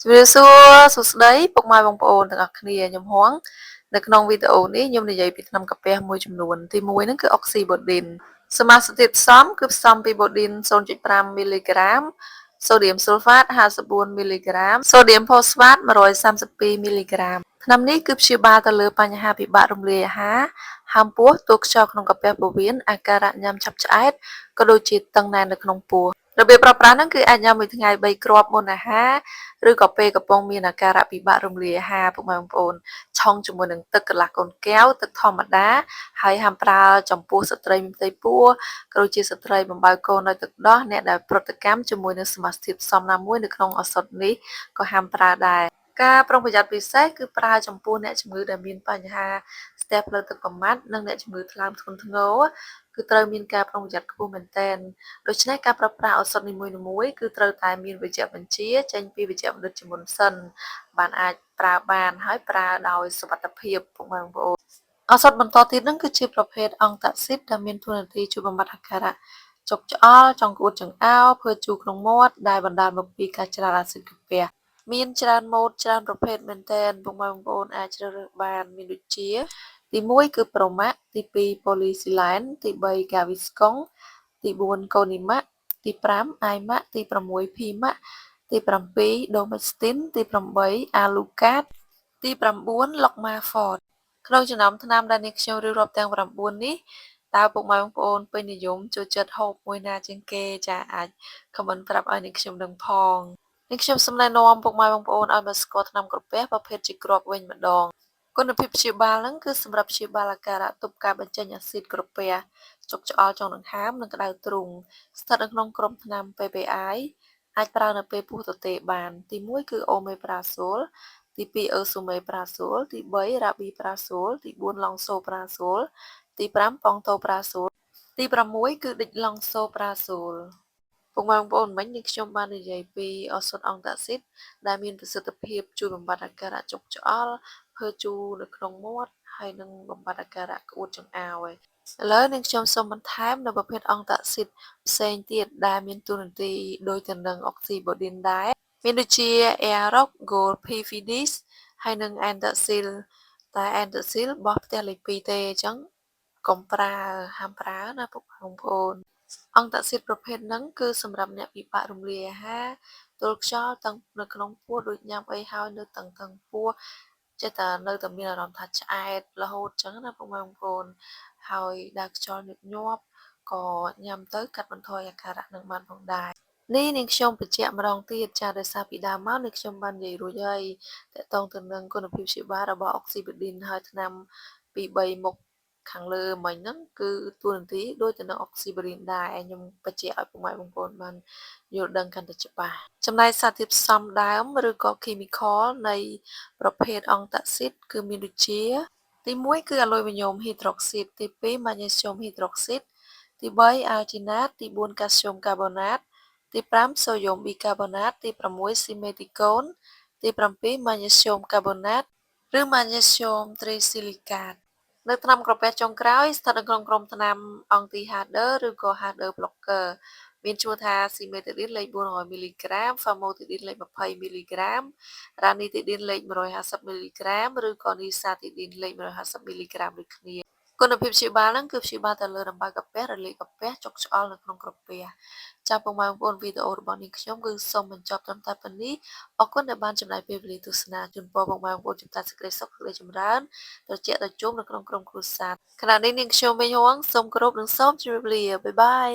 ជំរាបសួរសួស្តីពុកម៉ែបងប្អូនទាំងអស់គ្នាខ្ញុំហងនៅក្នុងវីដេអូនេះខ្ញុំនិយាយពីថ្នាំកាពះមួយចំនួនទី1ហ្នឹងគឺ Oxybodin សមាសធាតុផ្សំគឺផ្សំពី Bodin 0.5 មីលីក្រាម Sodium Sulfate 54 មីលីក្រាម Sodium Phosphate 132 មីលីក្រាមថ្នាំនេះគឺព្យាបាលទៅលើបញ្ហាពិបាករំលាយអាហារហើមពោះទូកខ្យល់ក្នុងកាពះពោះវៀនអាការៈញ៉ាំឆាប់ឆ្អែតក៏ដូចជាតឹងណែននៅក្នុងពោះរបៀបប្រើប្រាស់ហ្នឹងគឺអាចញ៉ាំមួយថ្ងៃ3គ្រាប់មុនអាហារឬក៏ពេលកំពុងមានអាការៈពិបាករំលាយអាហារពុកម៉ែបងប្អូនឆុងជាមួយនឹងទឹកកន្លះកូនកែវទឹកធម្មតាហើយហាមប្រើចំពោះស្ត្រីមានផ្ទៃពោះក៏ដូចជាស្ត្រីបំបៅកូនដោយទឹកដោះអ្នកដែលប្រតិកម្មជាមួយនឹងសមាសធាតុផ្សំណាមួយនៅក្នុងឱសថនេះក៏ហាមប្រើដែរការប្រុងប្រយ័ត្នពិសេសគឺប្រើចំពោះអ្នកជំងឺដែលមានបញ្ហាស្ទះផ្លូវទឹកប្រមាត់និងអ្នកជំងឺថ្លើមធ្ងន់ធ្ងរគឺត្រូវមានការប្រុងប្រយ័ត្នខ្ពស់មែនទែនដូច្នេះការប្រើប្រាស់ឱសថនីមួយៗគឺត្រូវតែមានវេជ្ជបញ្ជាចេញពីវេជ្ជបណ្ឌិតជាមុនសិនបានអាចប្រើបានហើយប្រើដោយសុវត្ថិភាពពុកម៉ែបងប្អូនឱសថបន្តទៀតហ្នឹងគឺជាប្រភេទអង់តាស៊ីតដែលមានតួនាទីជួយបំបត្តិអាការៈចុកច្អល់ចង្កួតចង្អោរភើជូរក្នុងមាត់ដែលបណ្ដាលមកពីការច្រោះអាស៊ីតកាពះមានច្រើនម៉ូដច្រើនប្រភេទមែនទែនពុកម៉ែបងប្អូនអាចជ្រើសរើសបានមានដូចជាទី1គឺ Promax ទី2 Polysilen ទី3 Gaviscon ទី4 Conimax ទី5 iMax ទី6 PMax ទី7 Domestin ទី8 Alucard ទី9 Lockmafort ក្នុងចំណោមថ្នាំដែលនាងខ្ញុំរៀបរាប់ទាំង9នេះតើពុកម៉ែបងប្អូនពេញនិយមចូលចិត្តហូបមួយណាជាងគេចាអាច comment ប្រាប់ឲ្យនាងខ្ញុំដឹងផងនាងខ្ញុំសូមណែនាំពុកម៉ែបងប្អូនឲ្យមកស្គាល់ថ្នាំក្រពះប្រភេទជាគ្រាប់វិញម្ដងគុណភាពព្យាបាលហ្នឹងគឺសម្រាប់ព្យាបាលអាការៈទប់ការបញ្ចេញអាស៊ីតក្រពះចុកច្អល់ចុងដង្ហើមនិងក្តៅទ្រូងស្ថិតនៅក្នុងក្រុមថ្នាំ PPI អាចប្រើនៅពេលពោះទទេបានទី1គឺអូមេប្រាសូលទី2អឺសូមេប្រាសូលទី3រ៉ាប៊ីប្រាសូលទី4ឡុងសូប្រាសូលទី5ប៉ង់តូប្រាសូលទី6គឺឌិចឡុងសូប្រាសូលពុកម៉ែបងប្អូនមិញនាងខ្ញុំបាននិយាយពីឱសថអង់តាស៊ីតដែលមានប្រសិទ្ធភាពជួយបំបត្តិអាការៈចុកច្អល់ភើជូរនៅក្នុងមាត់ហើយនឹងបំបត្តិអាការៈក្អួតចង្អោរឥឡូវនាងខ្ញុំសូមបន្ថែមនៅប្រភេទអង់តាស៊ីតផ្សេងទៀតដែលមានតួនាទីដូចទៅនឹង Oxybodin ដែរមានដូចជា Aerox Gold Pfidis ហើយនិង Antasil តែ Antasil បោះផ្ទះលេខ2ទេអញ្ចឹងកុំប្រើហាមប្រើណាពុកបងប្អូនអង់តាស៊ីតប្រភេទហ្នឹងគឺសម្រាប់អ្នកពិបាករំលាយអាហារទល់ខ្យល់ទាំងនៅក្នុងពោះដូចញ៉ាំអីហើយនៅតឹងពោះចេះតែនៅតែមានអារម្មណ៍ថាឆ្អែតរហូតអញ្ចឹងណាពុកម៉ែបងប្អូនហើយដើរខ្យល់ញឹកញាប់ក៏ញ៉ាំទៅកាត់បន្ថយអាការៈនឹងបានផងដែរនេះនាងខ្ញុំបញ្ជាក់ម្ដងទៀតចាដោយសារពីដើមមកនាងខ្ញុំបាននិយាយរួចហើយតកតងទៅនឹងគុណភាពព្យាបាលរបស់ Oxybodin ហើយថ្នាំពី3មុខខាងលើមិញហ្នឹងគឺតួនាទីដូចទៅនឹង Oxybodin ដែរខ្ញុំបញ្ជាក់ឲ្យពុកម៉ែបងប្អូនបានយល់ដឹងកាន់តែច្បាស់ចំណែកសារធាតុផ្សំដើមឬក៏ chemical នៃប្រភេទអង់តាស៊ីតគឺមានដូចជាទី1គឺអាលុយមីញ៉ូមហីដ្រុកស៊ីតទី2ម៉ាញ៉េស្យូមហីដ្រុកស៊ីតទី3អាល់ជីណាតទី4កាល់ស្យូមកាបូណាតទី5សូយ៉ូមប៊ីកាបូណាតទី6ស៊ីមេទីកូនទី7ម៉ាញ៉េស្យូមកាបូណាតឬម៉ាញ៉េស្យូមត្រីស៊ីលីកាតនៅថ្នាំក្រពះចុងក្រោយស្ថិតនៅក្នុងក្រុមថ្នាំអង់ទីហាដឺឬក៏ Harder blocker មានឈ្មោះថាស៊ីមេតាឌីនលេខ400មីលីក្រាមហ្វាម៉ូទីឌីនលេខ20មីលីក្រាមរ៉ានីទីឌីនលេខ150មីលីក្រាមឬក៏នីសាទីឌីនលេខ150មីលីក្រាមដូចគ្នាគុណភាពព្យាបាលហ្នឹងគឺព្យាបាលទៅលើរំបើកកាពះរលាកកាពះចុកច្អល់នៅក្នុងក្រពះចាំពុកម៉ែបងប្អូនវីដេអូរបស់នាងខ្ញុំគឺសូមបញ្ចប់ត្រឹមតែប៉ុណ្នេះអរគុណដែលបានចំណាយពេលវេលាទស្សនាជូនពរពុកម៉ែបងប្អូនជួបតែសេចក្តីសុខសេចក្តីចម្រើនត្រជាក់ត្រជុំនៅក្នុងក្រុមគ្រួសារខណៈនេះនាងខ្ញុំវិញហួងសូមគោរពនិងសូមជម្រាបលាបាយបាយ